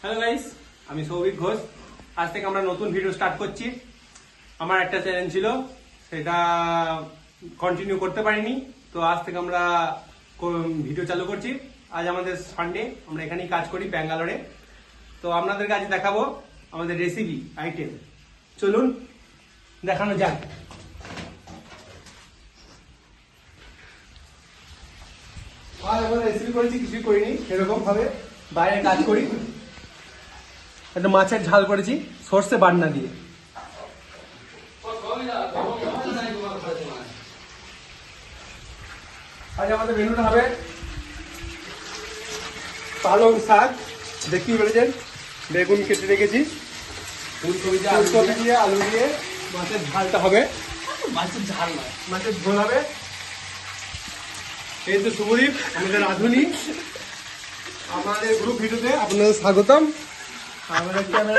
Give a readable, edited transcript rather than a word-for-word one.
Hello guys, আমি সৌভিক ঘোষ। আজ থেকে আমরা নতুন ভিডিও স্টার্ট করছি। আমার একটা চ্যানেল ছিল, সেটা কন্টিনিউ করতে পারিনি, তো আজ থেকে আমরা ভিডিও চালু করছি। আজ আমাদের সানডে, আমরা এখানেই কাজ করি ব্যাঙ্গালোরে। তো আপনাদের কাছে দেখাবো আমাদের রেসিপি আইটেম। চলুন দেখানো যাক। আর আমরা রেসিপি করেছি, কিছুই করিনি, সেরকম ভাবে বাইরে কাজ করি। একটা মাছের ঝাল করেছি সর্ষে বাটনা দিয়ে। আজ আমাদের মেনুটা হবে পালং শাক, দেখতেই পেরেছেন, বেগুন কেটে রেখেছি, ফুলকপি দিয়ে আলু দিয়ে মাছের ঝালটা হবে। মাছের ঝাল নয়, মাছের ঝোল হবে। এই তো শুভদীপ, আমাদের রাঁধুনি। আমাদের গ্রুপ ভিডিওতে আপনাদের স্বাগতম। আমাদের চ্যানেল